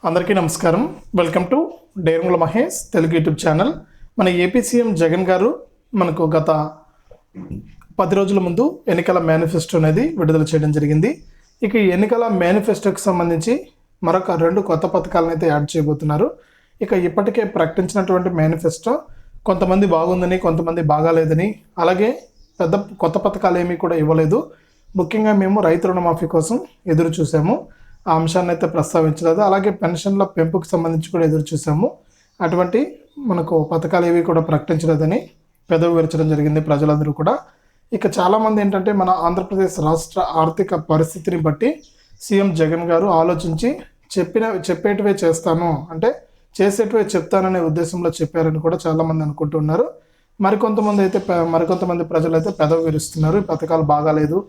అందరికీ నమస్కారం. Welcome to Derangula Mahesh Telugu YouTube channel. మన ఏపీ సీఎం జగన్ గారు మనకు గత 10 రోజుల ముందు ఎన్నికల మేనిఫెస్టో అనేది విడుదల చేయడం జరిగింది. ఇక ఈ ఎన్నికల మేనిఫెస్టోకి సంబంధించి మరొక 2 కొత్త పథకాలను అయితే యాడ్ చేయబోతున్నారు. ఇక ఇప్పటికే ప్రకటించినటువంటి మేనిఫెస్టో కొంతమంది బాగుందని, కొంతమంది బాగాలేదని, అలాగే పెద్ద కొత్త పథకాలు ఏమీ కూడా ఇవ్వలేదు. ముఖ్యంగా మేము రైతు రుణమాఫీ కోసం ఎదురు చూసాము. ఆ అంశాన్ని అయితే ప్రస్తావించలేదు. అలాగే పెన్షన్ల పెంపుకు సంబంధించి కూడా ఎదురు చూసాము. అటువంటి మనకు పథకాలు ఏవి కూడా ప్రకటించలేదని పెదవి విరచడం జరిగింది ప్రజలందరూ కూడా. ఇక చాలామంది ఏంటంటే మన ఆంధ్రప్రదేశ్ రాష్ట్ర ఆర్థిక పరిస్థితిని బట్టి సీఎం జగన్ గారు ఆలోచించి చెప్పేటివే చేస్తాను అంటే చేసేటివే చెప్తాననే ఉద్దేశంలో చెప్పారని కూడా చాలామంది అనుకుంటున్నారు. మరికొంతమంది ప్రజలు అయితే పెదవి విరుస్తున్నారు. ఈ పథకాలు బాగాలేదు,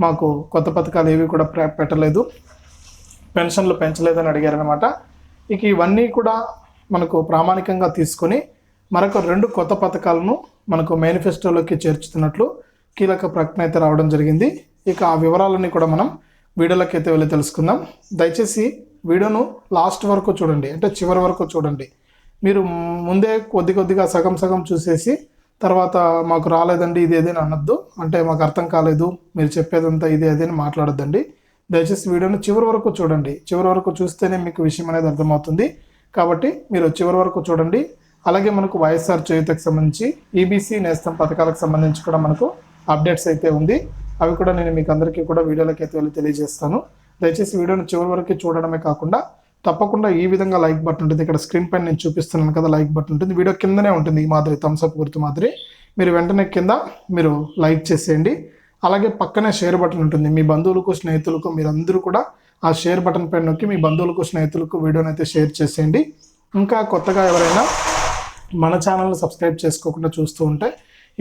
మాకు కొత్త పథకాలు ఏవి కూడా పెట్టలేదు, పెన్షన్లు పెంచలేదని అడిగారనమాట. ఇక ఇవన్నీ కూడా మనకు ప్రామాణికంగా తీసుకొని మరొక 2 కొత్త పథకాలను మనకు మేనిఫెస్టోలోకి చేర్చుతున్నట్లు కీలక ప్రకటన అయితే రావడం జరిగింది. ఇక ఆ వివరాలన్నీ కూడా మనం వీడియోలోకి అయితే వెళ్ళి తెలుసుకుందాం. దయచేసి వీడియోను లాస్ట్ వరకు చూడండి, అంటే చివరి వరకు చూడండి. మీరు ముందే కొద్దిగా సగం చూసేసి తర్వాత మాకు రాలేదండి ఇది ఏదైనా అనొద్దు, అంటే మాకు అర్థం కాలేదు, మీరు చెప్పేదంతా ఇది అదేని మాట్లాడొద్దండి. దయచేసి వీడియోని చివరి వరకు చూడండి. చివరి వరకు చూస్తేనే మీకు విషయం అనేది అర్థమవుతుంది. కాబట్టి మీరు చివరి వరకు చూడండి. అలాగే మనకు వైఎస్ఆర్ చేయూతకు సంబంధించి ఈబీసీ నేస్తం పథకాలకు సంబంధించి కూడా మనకు అప్డేట్స్ అయితే ఉంది. అవి కూడా నేను మీకు అందరికీ కూడా వీడియోలోకి అయితే వెళ్ళి తెలియజేస్తాను. దయచేసి వీడియోని చివరి వరకు చూడడమే కాకుండా తప్పకుండా ఈ విధంగా లైక్ బటన్ ఉంటుంది. ఇక్కడ స్క్రీన్ పైన నేను చూపిస్తున్నాను కదా, లైక్ బటన్ ఉంటుంది. వీడియో కిందనే ఉంటుంది, ఈ మాదిరి థమ్స్అప్ గుర్తు మాదిరి. మీరు వెంటనే కింద మీరు లైక్ చేసేయండి. అలాగే పక్కనే షేర్ బటన్ ఉంటుంది. మీ బంధువులకు, స్నేహితులకు మీరందరూ కూడా ఆ షేర్ బటన్ పైన నొక్కి మీ బంధువులకు, స్నేహితులకు వీడియోని అయితే షేర్ చేసేయండి. ఇంకా కొత్తగా ఎవరైనా మన ఛానల్ని సబ్స్క్రైబ్ చేసుకోకుండా చూస్తూ ఉంటే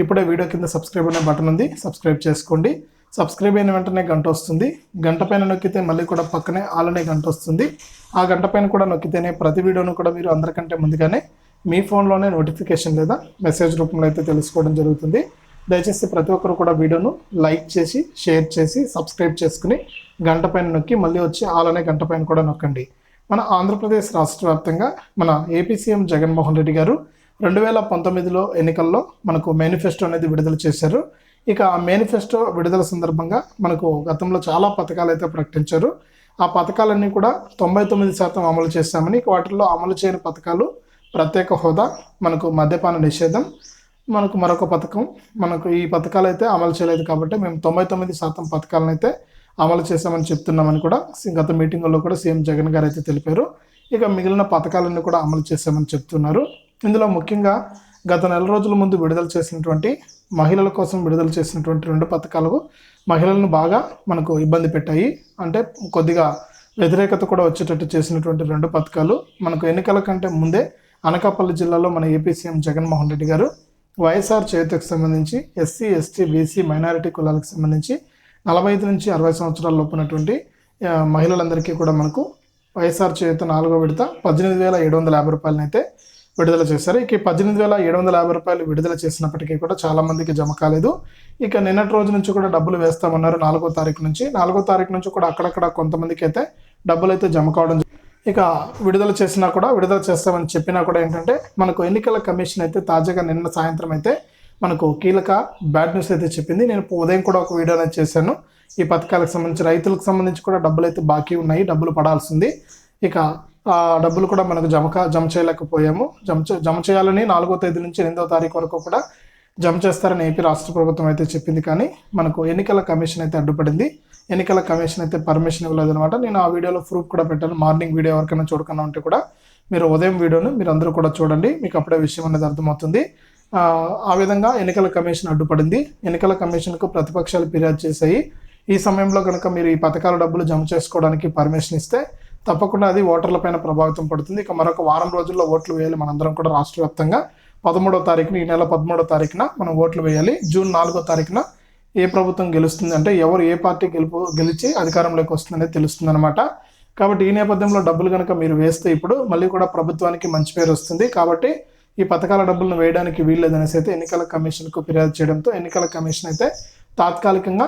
ఇప్పుడే వీడియో కింద సబ్స్క్రైబ్ అనే బటన్ ఉంది, సబ్స్క్రైబ్ చేసుకోండి. సబ్స్క్రైబ్ అయిన వెంటనే గంట వస్తుంది. గంట పైన నొక్కితే మళ్ళీ కూడా పక్కనే ఆల్ అనే గంట వస్తుంది. ఆ గంట పైన కూడా నొక్కితేనే ప్రతి వీడియోను కూడా మీరు అందరికంటే ముందుగానే మీ ఫోన్లోనే నోటిఫికేషన్ లేదా మెసేజ్ రూపంలో అయితే తెలుసుకోవడం జరుగుతుంది. దయచేసి ప్రతి ఒక్కరు కూడా వీడియోను లైక్ చేసి, షేర్ చేసి, సబ్స్క్రైబ్ చేసుకుని గంట పైన నొక్కి మళ్ళీ వచ్చి ఆల్ అనే గంట పైన కూడా నొక్కండి. మన ఆంధ్రప్రదేశ్ రాష్ట్ర వ్యాప్తంగా మన ఏపీ సీఎం జగన్మోహన్ రెడ్డి గారు 2019లో ఎన్నికల్లో మనకు మేనిఫెస్టో అనేది విడుదల చేశారు. ఇక ఆ మేనిఫెస్టో విడుదల సందర్భంగా మనకు గతంలో చాలా పథకాలు అయితే ప్రకటించారు. ఆ పథకాలన్నీ కూడా 99% అమలు చేశామని, వాటిల్లో అమలు చేయని పథకాలు ప్రత్యేక హోదా, మనకు మద్యపాన నిషేధం, మనకు మరొక పథకం, మనకు ఈ పథకాలు అయితే అమలు చేయలేదు కాబట్టి మేము 99% పథకాలను అయితే అమలు చేశామని చెప్తున్నామని కూడా గత మీటింగుల్లో కూడా సీఎం జగన్ గారు అయితే తెలిపారు. ఇక మిగిలిన పథకాలన్నీ కూడా అమలు చేశామని చెప్తున్నారు. ఇందులో ముఖ్యంగా గత నెల రోజుల ముందు విడుదల చేసినటువంటి మహిళల కోసం విడుదల చేసినటువంటి 2 పథకాలు మహిళలను బాగా మనకు ఇబ్బంది పెట్టాయి. అంటే కొద్దిగా వ్యతిరేకత కూడా వచ్చేటట్టు చేసినటువంటి 2 పథకాలు మనకు ఎన్నికల కంటే ముందే అనకాపల్లి జిల్లాలో మన ఏపీ సీఎం జగన్మోహన్ రెడ్డి గారు వైఎస్ఆర్ చేయూతకు సంబంధించి ఎస్సీ, ఎస్టీ, బీసీ, మైనారిటీ కులాలకు సంబంధించి 45 నుంచి 60 సంవత్సరాల లోపు ఉన్నటువంటి మహిళలందరికీ కూడా మనకు వైఎస్ఆర్ చేయూత 4వ విడత 18,750 రూపాయలను అయితే విడుదల చేశారు. ఇక 18,750 రూపాయలు విడుదల చేసినప్పటికీ కూడా చాలామందికి జమ కాలేదు. ఇక నిన్నటి రోజు నుంచి కూడా డబ్బులు వేస్తామన్నారు 4వ తారీఖు నుంచి. 4వ తారీఖు నుంచి కూడా అక్కడక్కడ కొంతమందికి అయితే డబ్బులు అయితే జమ కావడం. ఇక విడుదల చేస్తామని చెప్పినా కూడా ఏంటంటే మనకు ఎన్నికల కమిషన్ అయితే తాజాగా నిన్న సాయంత్రం అయితే మనకు కీలక బ్యాడ్ న్యూస్ అయితే చెప్పింది. నేను ఉదయం కూడా ఒక వీడియో అనేది చేశాను. ఈ పథకాలకు సంబంధించి రైతులకు సంబంధించి కూడా డబ్బులు అయితే బాకీ ఉన్నాయి, డబ్బులు పడాల్సింది. ఇక ఆ డబ్బులు కూడా మనకు జమ చేయలేకపోయాము. జమ చేయాలని 4వ తేదీ నుంచి 8వ తారీఖు వరకు కూడా జమ చేస్తారని ఏపీ రాష్ట్ర ప్రభుత్వం అయితే చెప్పింది. కానీ మనకు ఎన్నికల కమిషన్ అయితే అడ్డుపడింది. ఎన్నికల కమిషన్ అయితే పర్మిషన్ ఇవ్వలేదన్నమాట. నేను ఆ వీడియోలో ప్రూఫ్ కూడా పెట్టాను. మార్నింగ్ వీడియో ఎవరికైనా చూడకుండా ఉంటే కూడా మీరు ఉదయం వీడియోను మీరు అందరూ కూడా చూడండి, మీకు అప్పుడే విషయం అనేది అర్థమవుతుంది. ఆ విధంగా ఎన్నికల కమిషన్ అడ్డుపడింది. ఎన్నికల కమిషన్కు ప్రతిపక్షాలు ఫిర్యాదు చేశాయి. ఈ సమయంలో కనుక మీరు ఈ పథకాల డబ్బులు జమ చేసుకోవడానికి పర్మిషన్ ఇస్తే తప్పకుండా అది ఓటర్లపైన ప్రభావితం పడుతుంది. ఇక మరొక వారం రోజుల్లో ఓట్లు వేయాలి మనందరం కూడా రాష్ట్ర వ్యాప్తంగా. 13వ తారీఖున, ఈ నెల 13వ తారీఖున మనం ఓట్లు వేయాలి. జూన్ 4వ తారీఖున ఏ ప్రభుత్వం గెలుస్తుంది అంటే ఏ పార్టీ గెలిచి అధికారంలోకి వస్తుందనేది తెలుస్తుంది అనమాట. కాబట్టి ఈ నేపథ్యంలో డబ్బులు కనుక మీరు వేస్తే ఇప్పుడు మళ్ళీ కూడా ప్రభుత్వానికి మంచి పేరు వస్తుంది. కాబట్టి ఈ పథకాల డబ్బులను వేయడానికి వీల్లేదనేసి అయితే ఎన్నికల కమిషన్కు ఫిర్యాదు చేయడంతో ఎన్నికల కమిషన్ అయితే తాత్కాలికంగా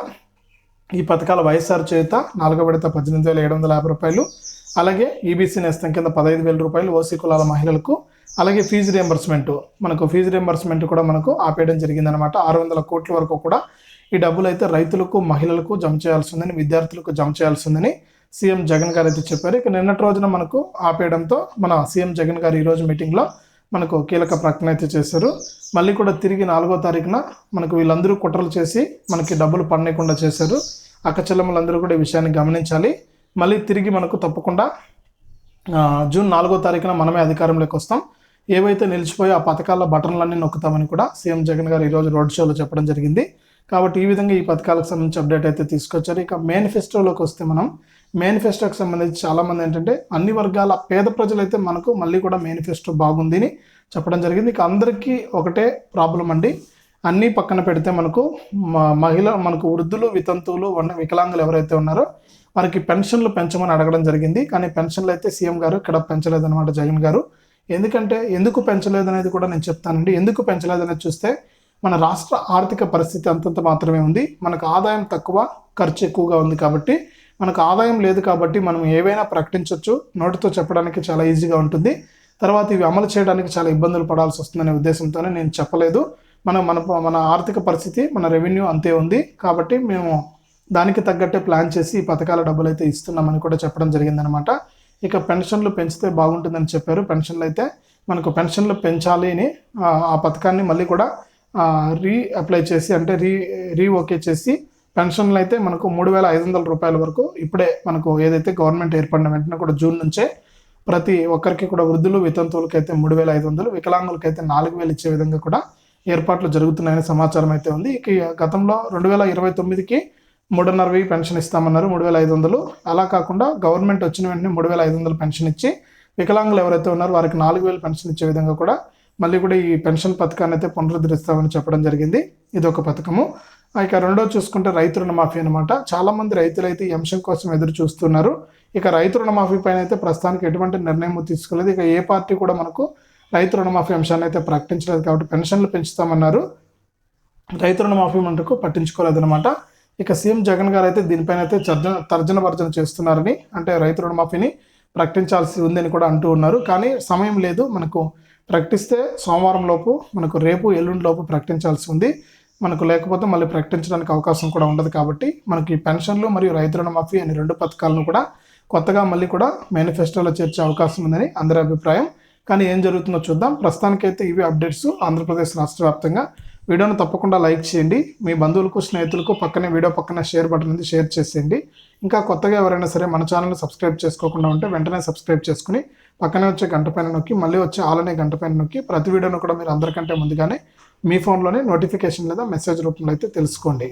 ఈ పథకాల వైఎస్ఆర్ చేత 4వ విడత 18,750 రూపాయలు, అలాగే ఈబీసీ నేస్తం కింద 15,000 రూపాయలు ఓసీ కులాల మహిళలకు. అలాగే ఫీజు రియంబర్స్మెంట్, మనకు ఫీజు రియంబర్స్మెంట్ కూడా మనకు ఆపేయడం జరిగిందనమాట. 600 కోట్ల వరకు కూడా ఈ డబ్బులు అయితే రైతులకు, మహిళలకు జమ చేయాల్సి ఉందని, విద్యార్థులకు జమ చేయాల్సి ఉందని సీఎం జగన్ గారు అయితే చెప్పారు. ఇక నిన్నటి రోజున మనకు ఆపేయడంతో మన సీఎం జగన్ గారు ఈరోజు మీటింగ్లో మనకు కీలక ప్రకటన అయితే చేశారు. మళ్ళీ కూడా తిరిగి 4వ తారీఖున మనకు వీళ్ళందరూ కుట్రలు చేసి మనకి డబ్బులు పడకుండా చేశారు. అక్క చెల్లెమ్మలందరూ కూడా ఈ విషయాన్ని గమనించాలి. మళ్ళీ తిరిగి మనకు తప్పకుండా జూన్ 4వ తారీఖున మనమే అధికారంలోకి వస్తాం. ఏవైతే నిలిచిపోయి ఆ పథకాల బటన్లన్నీ నొక్కుతామని కూడా సీఎం జగన్ గారు ఈరోజు రోడ్ షోలో చెప్పడం జరిగింది. కాబట్టి ఈ విధంగా ఈ పథకాలకు సంబంధించి అప్డేట్ అయితే తీసుకొచ్చారు. ఇక మేనిఫెస్టోలోకి వస్తే మనం మేనిఫెస్టోకి సంబంధించి చాలామంది ఏంటంటే అన్ని వర్గాల పేద ప్రజలైతే మనకు మళ్ళీ కూడా మేనిఫెస్టో బాగుంది అని చెప్పడం జరిగింది. ఇక అందరికీ ఒకటే ప్రాబ్లం అండి, అన్నీ పక్కన పెడితే మనకు మనకు వృద్ధులు, వితంతువులు, వికలాంగులు ఎవరైతే ఉన్నారో వారికి పెన్షన్లు పెంచమని అడగడం జరిగింది. కానీ పెన్షన్లు అయితే సీఎం గారు ఇక్కడ పెంచలేదన్నమాట జగన్ గారు. ఎందుకు పెంచలేదనేది కూడా నేను చెప్తానండి. ఎందుకు పెంచలేదనేది చూస్తే మన రాష్ట్ర ఆర్థిక పరిస్థితి అంతంత మాత్రమే ఉంది. మనకు ఆదాయం తక్కువ, ఖర్చు ఎక్కువగా ఉంది. కాబట్టి మనకు ఆదాయం లేదు కాబట్టి మనం ఏవైనా ప్రకటించవచ్చు, నోటితో చెప్పడానికి చాలా ఈజీగా ఉంటుంది. తర్వాత ఇవి అమలు చేయడానికి చాలా ఇబ్బందులు పడాల్సి వస్తుందనే ఉద్దేశంతోనే నేను చెప్పలేదు. మన ఆర్థిక పరిస్థితి, మన రెవెన్యూ అంతే ఉంది. కాబట్టి మేము దానికి తగ్గట్టే ప్లాన్ చేసి ఈ పథకాల డబ్బులు అయితే ఇస్తున్నామని కూడా చెప్పడం జరిగిందనమాట. ఇక పెన్షన్లు పెంచితే బాగుంటుందని చెప్పారు. పెన్షన్లు అయితే మనకు పెన్షన్లు పెంచాలి అని ఆ పథకాన్ని మళ్ళీ కూడా అప్లై చేసి, అంటే ఓకే చేసి పెన్షన్లు అయితే మనకు 3,500 రూపాయల వరకు ఇప్పుడే మనకు ఏదైతే గవర్నమెంట్ ఏర్పడిన వెంటనే కూడా జూన్ నుంచే ప్రతి ఒక్కరికి కూడా వృద్ధులు, వితంతువులకి అయితే 3,500, వికలాంగులకి అయితే 4,000 ఇచ్చే విధంగా కూడా ఏర్పాట్లు జరుగుతున్నాయని సమాచారం అయితే ఉంది. ఇక గతంలో 2029కి 3,500 పెన్షన్ ఇస్తామన్నారు, 3,500. అలా కాకుండా గవర్నమెంట్ వచ్చిన వెంటనే 3,500 పెన్షన్ ఇచ్చి వికలాంగులు ఎవరైతే ఉన్నారో వారికి 4,000 పెన్షన్ ఇచ్చే విధంగా కూడా మళ్ళీ కూడా ఈ పెన్షన్ పథకాన్ని అయితే పునరుద్ధరిస్తామని చెప్పడం జరిగింది. ఇది ఒక పథకము. ఇక రెండో చూసుకుంటే రైతు రుణమాఫీ అనమాట. చాలామంది రైతులు అయితే ఈ అంశం కోసం ఎదురు చూస్తున్నారు. ఇక రైతు రుణమాఫీ పైన అయితే ప్రస్తుతానికి ఎటువంటి నిర్ణయం తీసుకోలేదు. ఇక ఏ పార్టీ కూడా మనకు రైతు రుణమాఫీ అంశాన్ని అయితే ప్రకటించలేదు. కాబట్టి పెన్షన్లు పెంచుతామన్నారు, రైతు రుణమాఫీ మనకు పట్టించుకోలేదన్నమాట. ఇక సీఎం జగన్ గారు అయితే దీనిపైన అయితే తర్జన భర్జన చేస్తున్నారని, అంటే రైతు రుణమాఫీని ప్రకటించాల్సి ఉందని కూడా అంటూ ఉన్నారు. కానీ సమయం లేదు, మనకు ప్రకటిస్తే సోమవారం లోపు, మనకు రేపు ఎల్లుండి లోపు ప్రకటించాల్సి ఉంది. మనకు లేకపోతే మళ్ళీ ప్రకటించడానికి అవకాశం కూడా ఉండదు. కాబట్టి మనకి పెన్షన్లు మరియు రైతు రుణమాఫీ అనే 2 పథకాలను కూడా కొత్తగా మళ్ళీ కూడా మేనిఫెస్టోలో చేర్చే అవకాశం ఉందని అందరి అభిప్రాయం. కానీ ఏం జరుగుతుందో చూద్దాం. ప్రస్తుతానికైతే ఇవి అప్డేట్స్ ఆంధ్రప్రదేశ్ రాష్ట్ర వ్యాప్తంగా. వీడియోను తప్పకుండా లైక్ చేయండి, మీ బంధువులకు, స్నేహితులకు వీడియో పక్కన షేర్ బటన్ ఉంది, షేర్ చేసేయండి. ఇంకా కొత్తగా ఎవరైనా సరే మన ఛానల్ని సబ్స్క్రైబ్ చేసుకోకుండా ఉంటే వెంటనే సబ్స్క్రైబ్ చేసుకుని పక్కనే వచ్చే గంట పైన నొక్కి, మళ్ళీ వచ్చే ఆలనే గంట పైన నొక్కి ప్రతి వీడియోను కూడా మీరు అందరికంటే ముందుగానే మీ ఫోన్లోనే నోటిఫికేషన్ లేదా మెసేజ్ రూపంలో అయితే తెలుసుకోండి.